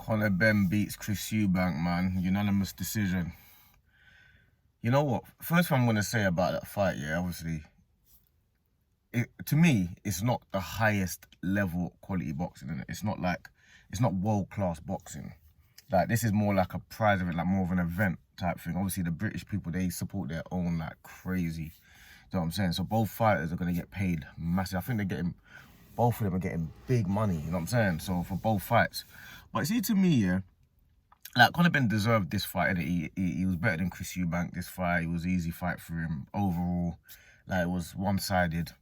Conor Benn beats Chris Eubank, man. Unanimous decision. You know what? First thing I'm going to say about that fight, yeah, obviously, to me, it's not the highest level quality boxing, innit? It's not world-class boxing. Like, this is more like a prize event, like more of an event type thing. Obviously, the British people, they support their own like crazy. You know what I'm saying? So both fighters are going to get paid massive. I think both of them are getting big money, you know what I'm saying? So for both fights. But see, to me, yeah, like, Conor Benn deserved this fight, innit? He was better than Chris Eubank this fight. It was an easy fight for him overall. Like, it was one-sided.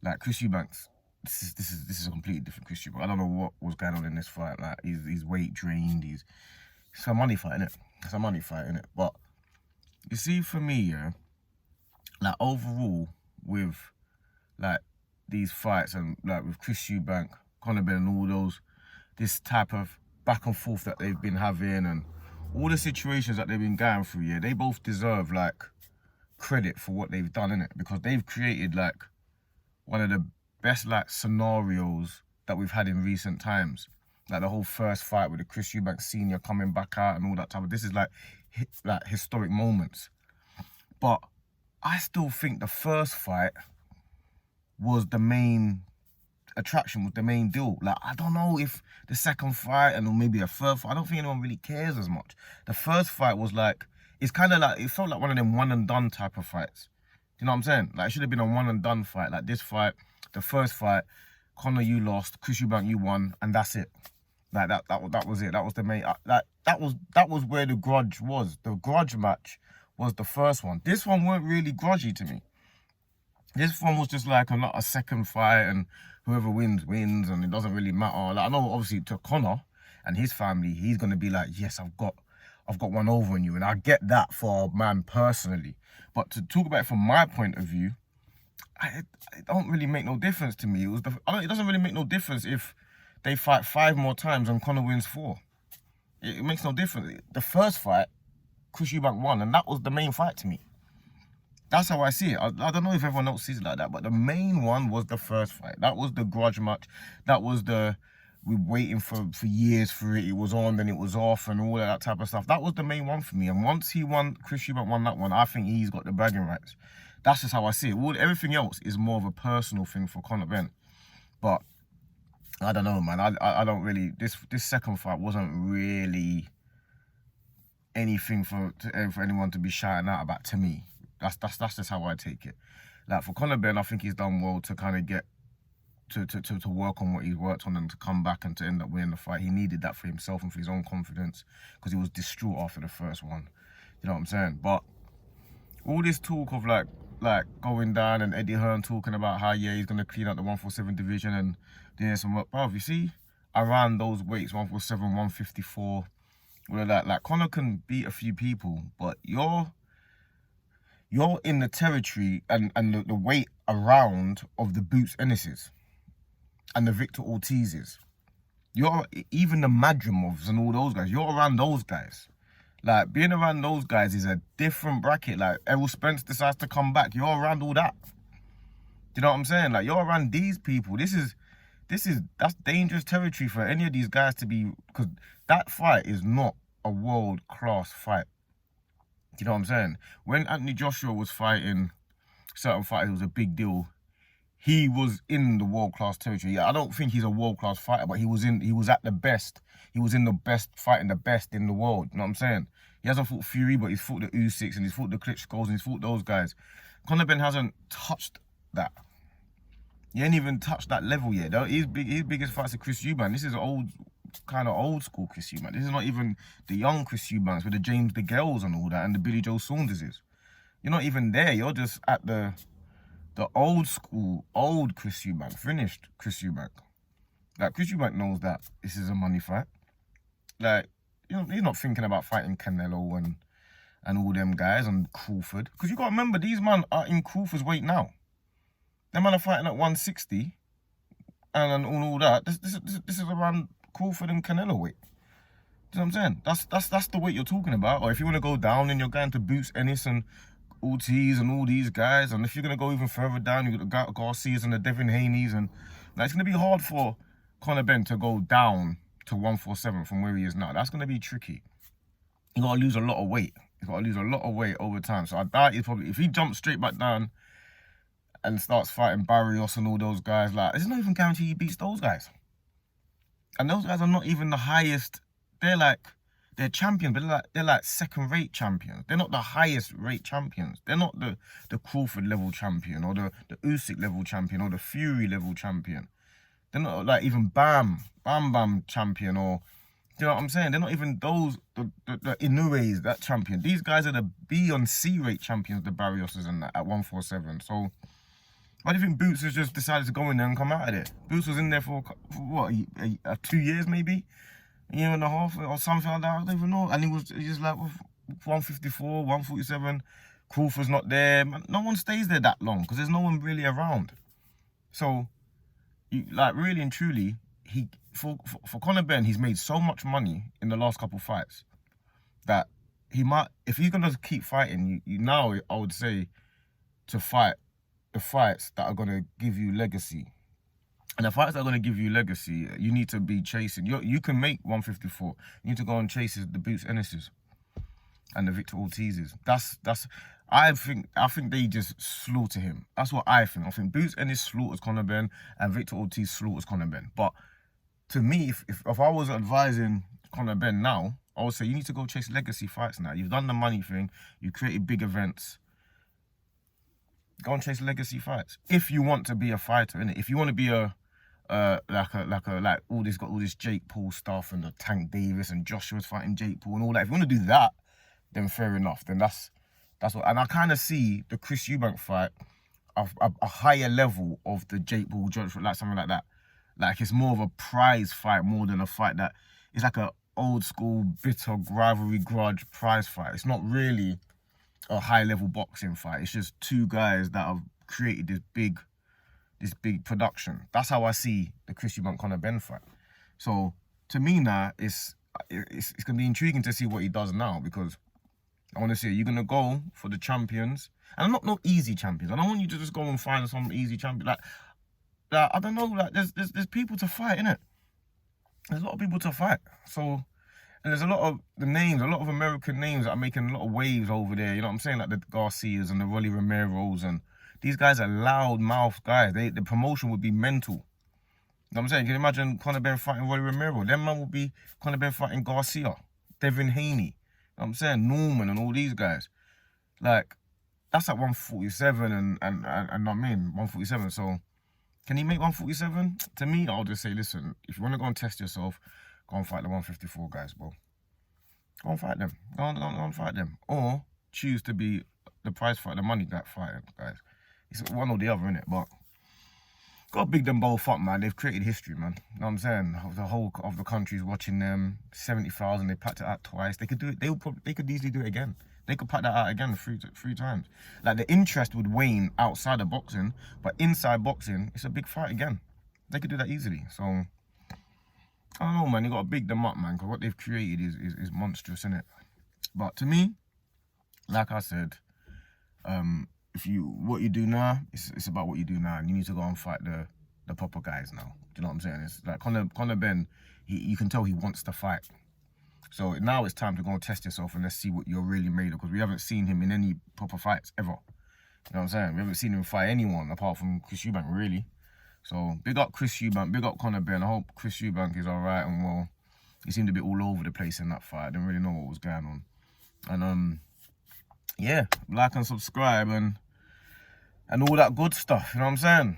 Like, Chris Eubank's, this is a completely different Chris Eubank. I don't know what was going on in this fight. Like, he's weight drained. It's a money fight, innit? It's a money fight, innit? But you see, for me, yeah, like, overall, with like these fights and like with Chris Eubank, Conor Benn, and all those, this type of back and forth that they've been having and all the situations that they've been going through, yeah, they both deserve like credit for what they've done, innit? Because they've created like one of the best like scenarios that we've had in recent times. Like the whole first fight with the Chris Eubank Senior coming back out and all that type of, this is like historic moments. But I still think the first fight was the main attraction, was the main deal. Like, I don't know if the second fight and maybe a third fight, I don't think anyone really cares as much. The first fight was like, it's kind of like, it felt like one of them one and done type of fights. You know what I'm saying? Like, it should have been a one and done fight. Like this fight, the first fight, Conor, you lost, Chris Eubank, you won, and that's it. Like that was it. That was the main. That was where the grudge was. The grudge match was the first one. This one weren't really grudgy to me. This one was just like a second fight, and whoever wins, wins, and it doesn't really matter. Like, I know, obviously, to Conor and his family, he's gonna be like, yes, I've got one over on you, and I get that for a man personally. But to talk about it from my point of view, it don't really make no difference to me. It doesn't really make no difference if they fight 5 more times and Conor wins 4. It makes no difference. The first fight, Chris Eubank won, and that was the main fight to me. That's how I see it. I don't know if everyone else sees it like that, but the main one was the first fight. That was the grudge match. That was we waiting for years for it. It was on, then it was off, and all that type of stuff. That was the main one for me. And once Chris Eubank won that one, I think he's got the bragging rights. That's just how I see it. Everything else is more of a personal thing for Conor Benn. But I don't know, man. I don't really. This second fight wasn't really anything for anyone to be shouting out about to me. That's just how I take it. Like, for Conor Benn, I think he's done well to kind of get to work on what he's worked on and to come back and to end up winning the fight. He needed that for himself and for his own confidence, because he was distraught after the first one. You know what I'm saying? But all this talk of like going down, and Eddie Hearn talking about how, yeah, he's gonna clean up the 147 division and doing some work. Bruv, you see, around those weights, 147, 154, where like Conor can beat a few people, but you're in the territory and the weight around of the Boots Ennises and the Victor Ortizes. You're even the Madrimovs and all those guys. You're around those guys. Like, being around those guys is a different bracket. Like, Errol Spence decides to come back. You're around all that. Do you know what I'm saying? Like, you're around these people. That's dangerous territory for any of these guys to be, because that fight is not a world-class fight. You know what I'm saying? When Anthony Joshua was fighting certain fighters, it was a big deal. He was in the world-class territory. Yeah, I don't think he's a world-class fighter, but he was at the best. He was in the best, fighting the best in the world. You know what I'm saying? He hasn't fought Fury, but he's fought the Usyks and he's fought the Klitschko's and he's fought those guys. Conor Benn hasn't touched that. He ain't even touched that level yet. His biggest fights are Chris Eubank. This is kind of old school Chris Eubank. This is not even the young Chris Eubanks with the James DeGales and all that, and the Billy Joe Saunderses. You're not even there. You're just at the old school, old Chris Eubank, finished Chris Eubank. Like, Chris Eubank knows that this is a money fight. Like, he's not thinking about fighting Canelo and all them guys and Crawford. Because you got to remember, these men are in Crawford's weight now. Them men are fighting at 160 and all that. This is around Crawford and Canelo weight. Do you know what I'm saying? That's the weight you're talking about. Or if you want to go down, then you're going to Boots Ennis and Ortiz and all these guys. And if you're going to go even further down, you've got the Garcias and the Devin Haney's. And like, it's going to be hard for Conor Benn to go down to 147 from where he is now. That's going to be tricky. You got to lose a lot of weight. You got to lose a lot of weight over time. So I doubt he's probably, if he jumps straight back down and starts fighting Barrios and all those guys, like, there's not even guarantee he beats those guys. And those guys are not even the highest. They're champions, but they're like second-rate champions. They're not the highest-rate champions. They're not the Crawford level champion or the Usyk level champion or the Fury level champion. They're not like even Bam champion, or, you know what I'm saying? They're not even those, the Inoue's, that champion. These guys are the B and C rate champions, the Barrioses and that, at 147. So why do you think Boots has just decided to go in there and come out of it? Boots was in there for what, 2 years maybe? A year and a half or something like that, I don't even know. And he was just like 154, 147. Crawford's not there. Man, no one stays there that long because there's no one really around. So, like, really and truly, for Conor Benn, he's made so much money in the last couple fights that he might, if he's gonna keep fighting, you now, I would say, to fight the fights that are gonna give you legacy. And the fights that are going to give you legacy, you need to be chasing. You can make 154. You need to go and chase the Boots Ennis's and the Victor Ortiz's. I think they just slaughter him. That's what I think. I think Boots Ennis slaughters Conor Benn and Victor Ortiz slaughters Conor Benn. But to me, if I was advising Conor Benn now, I would say you need to go chase legacy fights now. You've done the money thing. You created big events. Go and chase legacy fights. If you want to be a fighter, innit? If you want to be like all this Jake Paul stuff and the Tank Davis and Joshua's fighting Jake Paul and all that. If you want to do that, then fair enough. Then that's what. And I kind of see the Chris Eubank fight a higher level of the Jake Paul Joshua, like something like that. Like it's more of a prize fight more than a fight that is like a old school bitter rivalry grudge prize fight. It's not really a high level boxing fight. It's just two guys that have created this big production. That's how I see the Chris Eubank Conor Benn fight. So to me now, it's gonna be intriguing to see what he does now, because I want to see, you're gonna go for the champions, and not easy champions. I don't want you to just go and find some easy champion. Like I don't know. Like there's people to fight, innit? There's a lot of people to fight. So, and there's a lot of a lot of American names that are making a lot of waves over there. You know what I'm saying? Like the Garcias and the Rolly Romeros, and these guys are loud-mouthed guys. The promotion would be mental. You know what I'm saying? Can you imagine Conor Benn fighting Rolly Romero? Then man would be Conor Benn fighting Garcia, Devin Haney. You know what I'm saying? Norman and all these guys. Like, that's at 147 and I mean 147. So can he make 147? To me, I'll just say, listen, if you want to go and test yourself, go and fight the 154 guys, bro. Go and fight them. Go and fight them. Or choose to be the prize fight, the money fighter, guys. It's one or the other, innit? But gotta big them both up, man. They've created history, man. You know what I'm saying? The whole of the country's watching them. 70,000. They packed it out twice. They could do it. They could easily do it again. They could pack that out again three times. Like, the interest would wane outside of boxing, but inside boxing, it's a big fight again. They could do that easily. So I don't know, man. You gotta big them up, man, because what they've created is monstrous, innit? But to me, like I said, what you do now, it's about what you do now, and you need to go and fight the proper guys now. Do you know what I'm saying? It's like Conor Benn, you can tell he wants to fight. So now it's time to go and test yourself, and let's see what you're really made of, because we haven't seen him in any proper fights ever. You know what I'm saying? We haven't seen him fight anyone apart from Chris Eubank, really. So big up Chris Eubank, big up Conor Benn. I hope Chris Eubank is alright and well. He seemed a bit all over the place in that fight. I didn't really know what was going on. And yeah, like and subscribe and all that good stuff, you know what I'm saying?